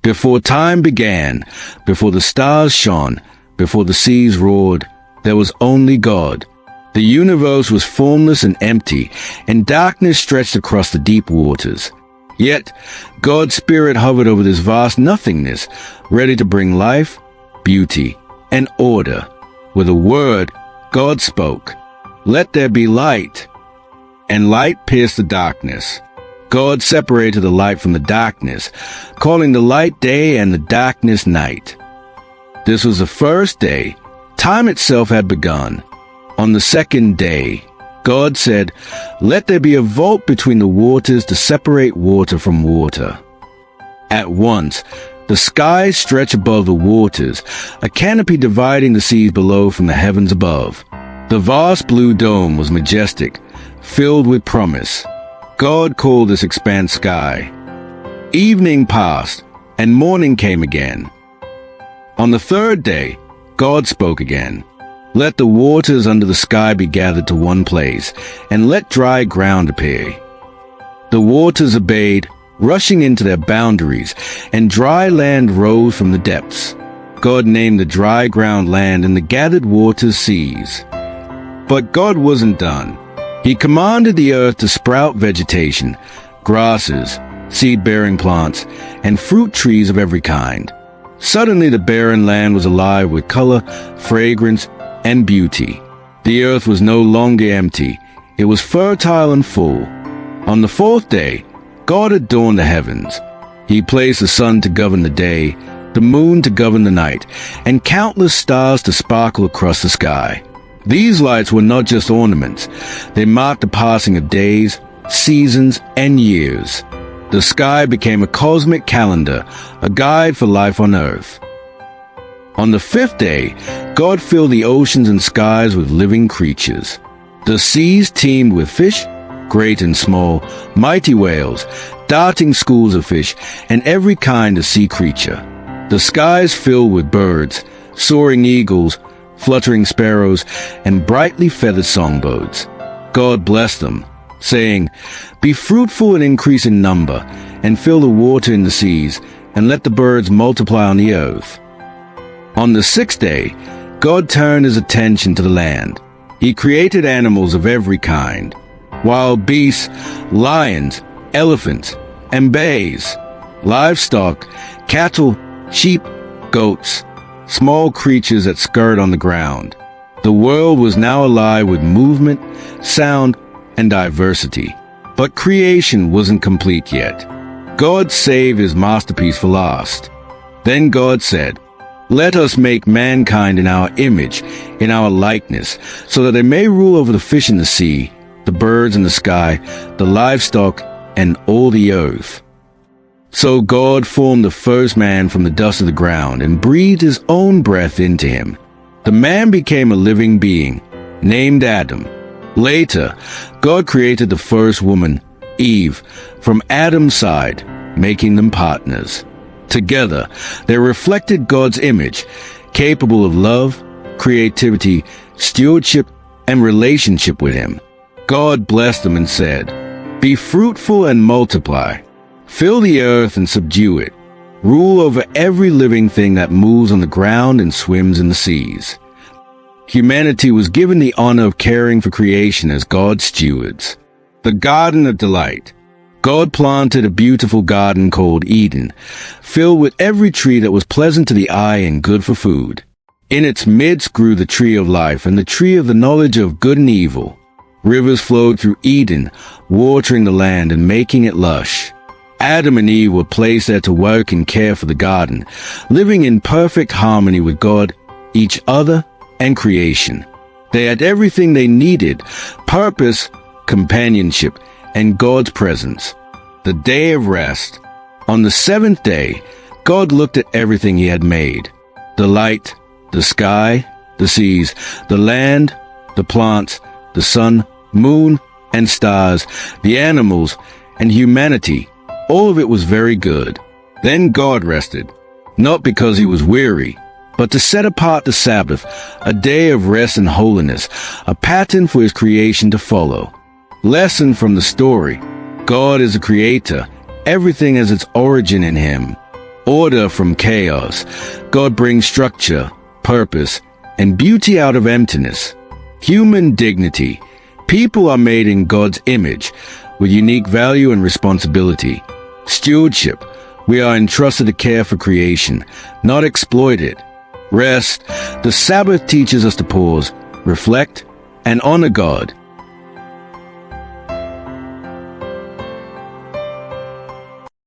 Before time began, before the stars shone, before the seas roared, there was only God. The universe was formless and empty, and darkness stretched across the deep waters. Yet, God's Spirit hovered over this vast nothingness, ready to bring life, beauty, and order. With a word, God spoke, "Let there be light." And light pierced the darkness. God separated the light from the darkness, calling the light day and the darkness night. This was the first day. Time itself had begun. On the second day, God said, "Let there be a vault between the waters to separate water from water." At once, the skies stretched above the waters, a canopy dividing the seas below from the heavens above. The vast blue dome was majestic, filled with promise. God called this expanse sky. Evening passed, and morning came again. On the third day, God spoke again. "Let the waters under the sky be gathered to one place, and let dry ground appear." The waters obeyed, rushing into their boundaries, and dry land rose from the depths. God named the dry ground land and the gathered waters seas. But God wasn't done. He commanded the earth to sprout vegetation, grasses, seed-bearing plants, and fruit trees of every kind. Suddenly the barren land was alive with color, fragrance, and beauty. The earth was no longer empty. It was fertile and full. On the fourth day, God adorned the heavens. He placed the sun to govern the day, the moon to govern the night, and countless stars to sparkle across the sky. These lights were not just ornaments. They marked the passing of days, seasons, and years. The sky became a cosmic calendar, a guide for life on earth. On the fifth day, God filled the oceans and skies with living creatures. The seas teemed with fish, great and small, mighty whales, darting schools of fish, and every kind of sea creature. The skies filled with birds, soaring eagles, fluttering sparrows, and brightly feathered songbirds. God blessed them, saying, "Be fruitful and increase in number, and fill the water in the seas, and let the birds multiply on the earth." On the sixth day, God turned his attention to the land. He created animals of every kind, wild beasts, lions, elephants, and bears, livestock, cattle, sheep, goats, small creatures that scurried on the ground. The world was now alive with movement, sound, and diversity. But creation wasn't complete yet. God saved his masterpiece for last. Then God said, "Let us make mankind in our image, in our likeness, so that they may rule over the fish in the sea, the birds in the sky, the livestock, and all the earth." So God formed the first man from the dust of the ground and breathed his own breath into him. The man became a living being, named Adam. Later, God created the first woman, Eve, from Adam's side, making them partners. Together, they reflected God's image, capable of love, creativity, stewardship, and relationship with him. God blessed them and said, "Be fruitful and multiply. Fill the earth and subdue it. Rule over every living thing that moves on the ground and swims in the seas." Humanity was given the honor of caring for creation as God's stewards. The Garden of Delight. God planted a beautiful garden called Eden, filled with every tree that was pleasant to the eye and good for food. In its midst grew the tree of life and the tree of the knowledge of good and evil. Rivers flowed through Eden, watering the land and making it lush. Adam and Eve were placed there to work and care for the garden, living in perfect harmony with God, each other, and creation. They had everything they needed: purpose, companionship, and God's presence. The day of rest. On the seventh day, God looked at everything he had made: the light, the sky, the seas, the land, the plants, the sun, moon, and stars, the animals, and humanity. All of it was very good. Then God rested, not because he was weary, but to set apart the Sabbath, a day of rest and holiness, a pattern for his creation to follow. Lesson from the story: God is a creator. Everything has its origin in him. order from chaos. God brings structure, purpose, and beauty out of emptiness. Human dignity. People are made in God's image, with unique value and responsibility. Stewardship. We are entrusted to care for creation, not exploit it. Rest. The Sabbath teaches us to pause, reflect, and honor God.